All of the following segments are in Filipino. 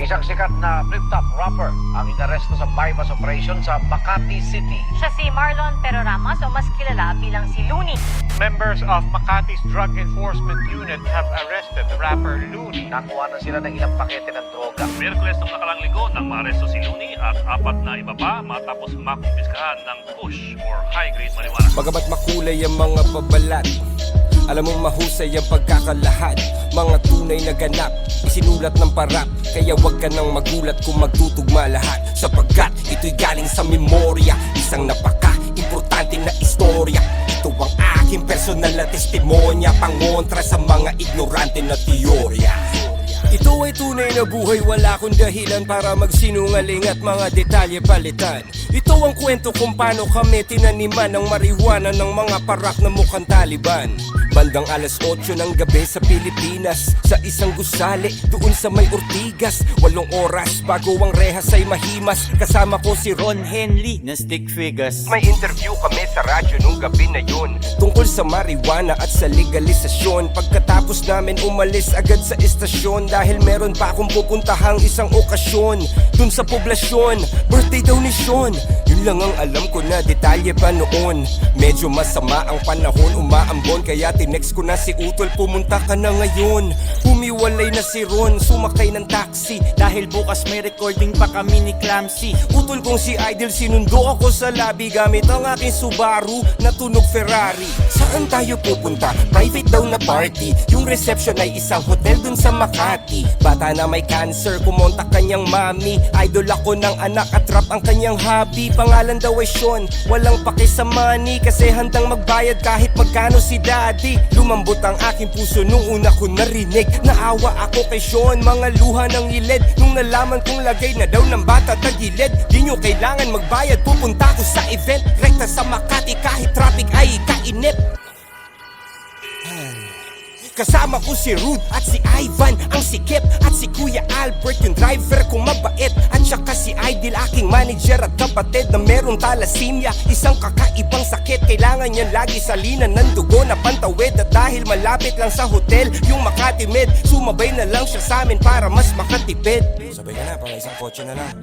Isang sikat na flip-top rapper ang inaresto sa bypass operation sa Makati City. Siya si Marlon Peroramas o mas kilala bilang si Looney. Members of Makati's Drug Enforcement Unit have arrested the rapper Looney. Nakuha na sila ng ilang pakete ng droga. Miyerkules ng nakalang linggo nang maaresto si Looney at 4 na iba pa matapos makumpiskahan ng kush or high-grade marijuana. Bagamat makulay ang mga babalat, alam mong mahusay ang pagkakalahad. Mga tunay na ganap, isinulat ng parap. Kaya wag ka nang magulat kung magtutugma lahat, sapagkat ito'y galing sa memorya. Isang napaka-importanting na istorya. Ito ang aking personal na testimonya, pangontra sa mga ignorante na teorya. Ito ay tunay na buhay, wala akong dahilan para magsinungaling at mga detalye palitan. Ito ang kwento kung paano kami tinaniman ng marijuana ng mga parak na mukhang Taliban. Bandang alas 8 ng gabi sa Pilipinas, sa isang gusali doon sa may Ortigas. 8 oras bago ang rehas ay mahimas. Kasama ko si Ron Henley na stick figures. May interview kami sa radyo nung gabi na yun, tungkol sa marijuana at sa legalisasyon. Pagkatapos namin umalis agad sa estasyon, dahil meron pa akong pupuntahang isang okasyon dun sa poblasyon. Birthday daw ni Sean, yun lang ang alam ko na detalye pa noon. Medyo masama ang panahon, umaambon, kaya tinext ko na si Utol, pumunta ka na ngayon. Humiwalay na si Ron, sumakay ng taxi, Dahil bukas may recording pa kami ni Clamsy. Utol kong si Idol, sinundo ako sa lobby gamit ang aking Subaru na tunog Ferrari. Saan tayo pupunta? Private daw na party. Yung reception ay isang hotel dun sa Makati. Bata na may cancer, kumontak kanyang mami. Idol ako ng anak at rap ang kanyang hobby. Pangalan daw ay Sean, walang paki sa money, kasi handang magbayad kahit magkano si daddy. Lumambot ang aking puso nung una ko narinig. Naawa ako kay Sean, mga luha ng ilid, nung nalaman kong lagay na daw ng bata tagilid. Di nyo kailangan magbayad, pupunta ko sa event. Rekta sa Makati kahit traffic ay kainip. Kasama ko si Rude at si Ivan, ang sikip, at si Kuya Albert, yung driver kong mabait. At saka si Idol, aking manager at kapatid na merong thalassemia, isang kakaibang sakit. Kailangan niyan lagi salinan ng dugo na pantawid. At dahil malapit lang sa hotel yung Makati Med, sumabay na lang siya sa amin para mas makatipid. Sabay ka na, pang isang kotse na lang.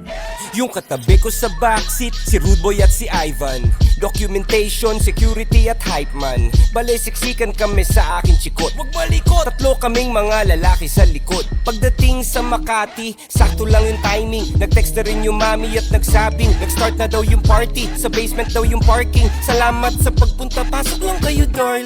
Yung katabi ko sa backseat, si Rude Boy at si Ivan. Documentation, security at hype man. Balay siksikan kami sa aking chikot. Wag malikot! Tatlo kaming mga lalaki sa likod. Pagdating sa Makati, sakto lang yung timing. Nag-text na rin yung mami at nagsabing nag-start na daw yung party. Sa basement daw yung parking. Salamat sa pagpunta, pasok lang kayo darling.